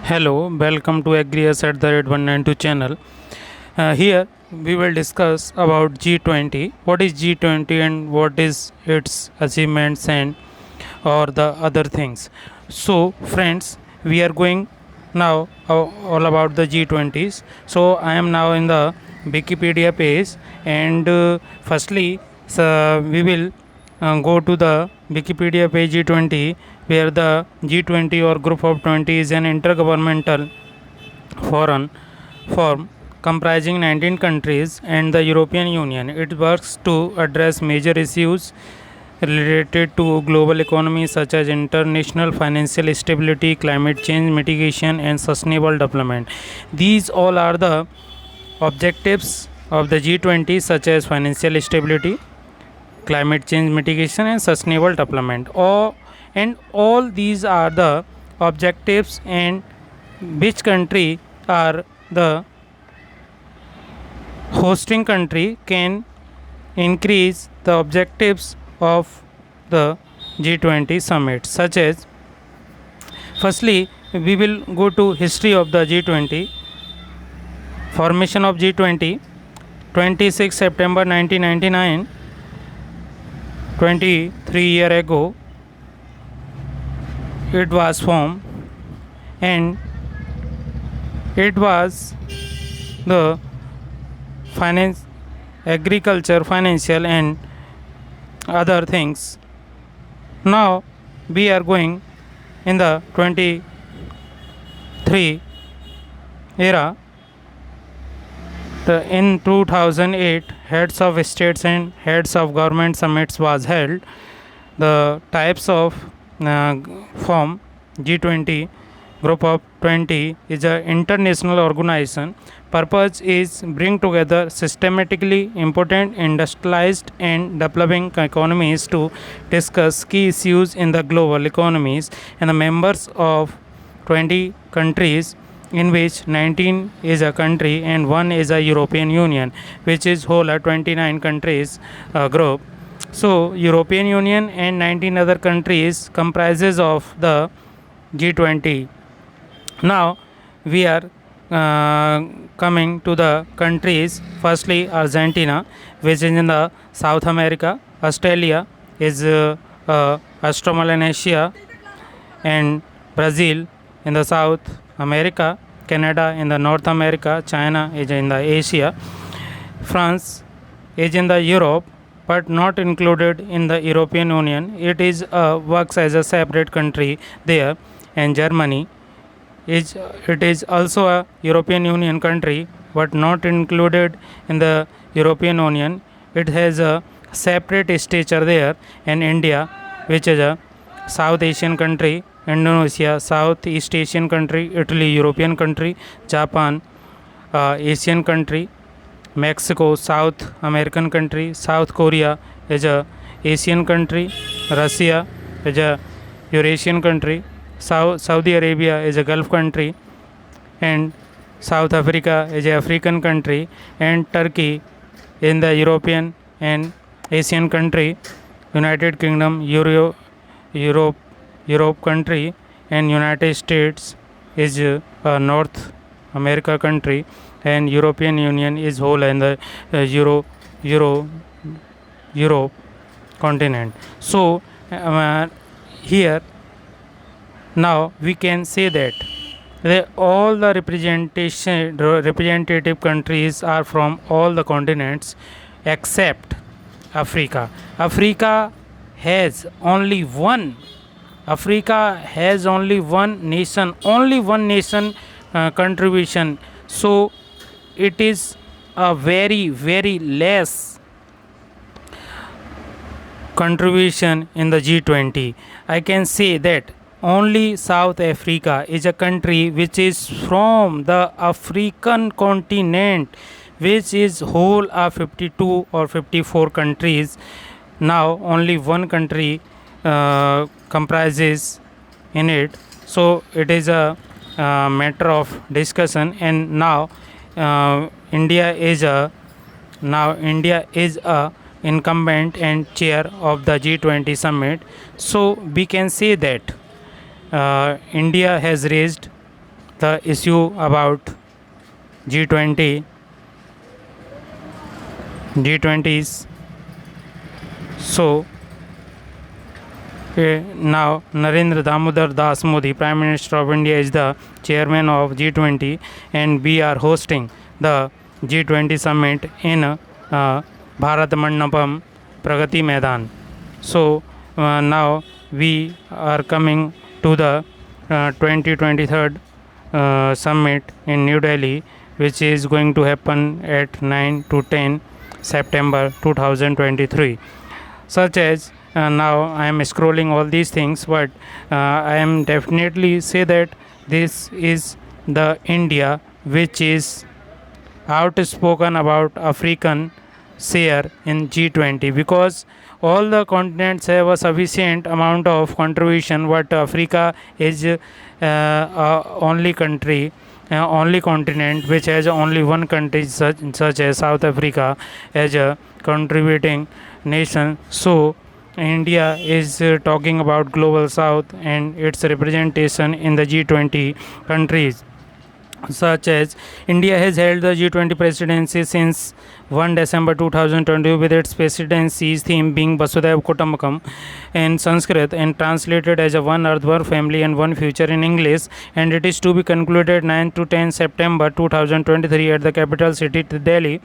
Hello, welcome to AgriS at the Red 192 channel. Here we will discuss about G20. What is G20 and what is its achievements and or the other things. So, friends, we are going now all about the G20s. So, I am now in the Wikipedia page, and firstly, we will go to the Wikipedia page G20, where the G20 or Group of 20 is an intergovernmental foreign form comprising 19 countries and the European Union. It works to address major issues related to global economy such as international financial stability, climate change mitigation, and sustainable development. These all are the objectives of the G20, such as financial stability, climate change mitigation, and sustainable development. All these are the objectives, and which country are the hosting country can increase the objectives of the G20 summit, such as firstly we will go to history of the G20. Formation of G20: 26 September 1999, 23 years ago it was formed, and it was the finance, agriculture, financial, and other things. Now we are going in the 23 era. In 2008, heads of states and heads of government summits was held. The types of form G20, Group of 20, is an international organization. Purpose is bring together systematically important industrialized and developing economies to discuss key issues in the global economies, and the members of 20 countries, in which 19 is a country and 1 is a European Union, which is whole a 29 countries group. So European Union and 19 other countries comprises of the G20. Now we are coming to the countries. Firstly, Argentina, which is in the South America. Australia is Australasia, and Brazil in the South America. Canada in the North America. China is in the Asia. France is in the Europe, but not included in the European Union. It is works as a separate country there. And Germany is also a European Union country, but not included in the European Union. It has a separate stature there. And India, which is a South Asian country. Indonesia, Southeast Asian country. Italy, European country. Japan, Asian country. Mexico, South American country. South Korea is a Asian country. Russia is a Eurasian country. Saudi Arabia is a Gulf country, and South Africa is a African country, and Turkey in the European and Asian country. United Kingdom, Europe country, and United States is a North America country, and European Union is whole in the Europe continent. So here now we can say that all the representative countries are from all the continents except Africa. Africa has only one nation, contribution. So it is a very less contribution in the G20. I can say that only South Africa is a country which is from the African continent, which is whole of 52 or 54 countries. Now only one country comprises in it. So it is a matter of discussion. And now India is a incumbent and chair of the G20 summit. So we can say that India has raised the issue about G20, G20s. So now Narendra Damodar Das Modi, Prime Minister of India, is the chairman of G20, and we are hosting the G20 summit in Bharat Mandapam, Pragati Maidan. So now we are coming to the 2023 summit in New Delhi, which is going to happen at 9 to 10 September 2023. Such as now I am scrolling all these things, but I am definitely say that this is the India which is outspoken about African share in G20, because all the continents have a sufficient amount of contribution, but Africa is only country, only continent which has only one country, such as South Africa, as a contributing nation. So India is talking about global south and its representation in the G20 countries. Such as India has held the G20 presidency since 1 December 2020, with its presidency's theme being Vasudhaiva Kutumbakam in Sanskrit and translated as a One Earth, One Family and One Future in English, and it is to be concluded 9 to 10 September 2023 at the capital city Delhi.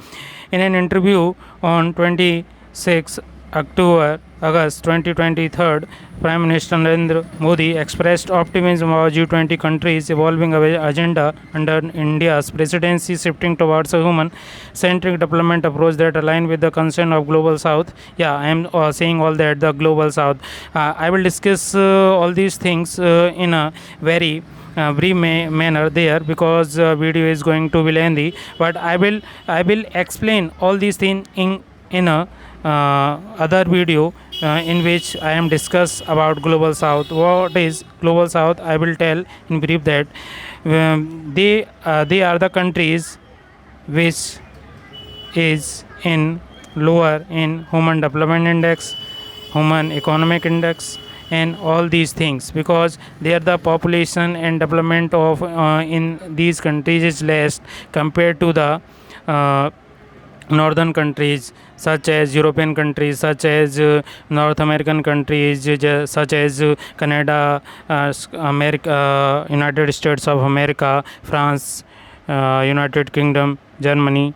In an interview on 26 August 2023, Prime Minister Narendra Modi expressed optimism about G20 countries' evolving agenda under India's presidency, shifting towards a human-centric development approach that aligns with the concern of global south. Yeah, I am saying all that, the global south. I will discuss all these things in a very brief manner there, because video is going to be lengthy, but I will explain all these things in a other video in which I am discuss about global south. What is global south? I will tell in brief that they are the countries which is in lower in human development index, human economic index, and all these things, because there the population and development of in these countries is less compared to the northern countries, such as European countries, such as North American countries, such as Canada, America, United States of America, France, United Kingdom, Germany.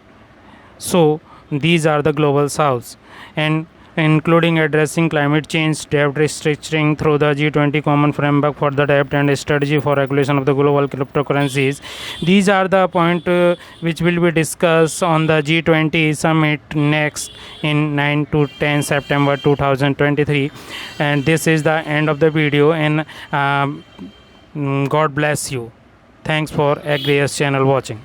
So these are the global souths, and including addressing climate change, debt restructuring through the G20 common framework for the debt, and a strategy for regulation of the global cryptocurrencies. These are the point which will be discussed on the G20 summit next in 9 to 10 September 2023. And this is the end of the video, and God bless you. Thanks for Agrias channel watching.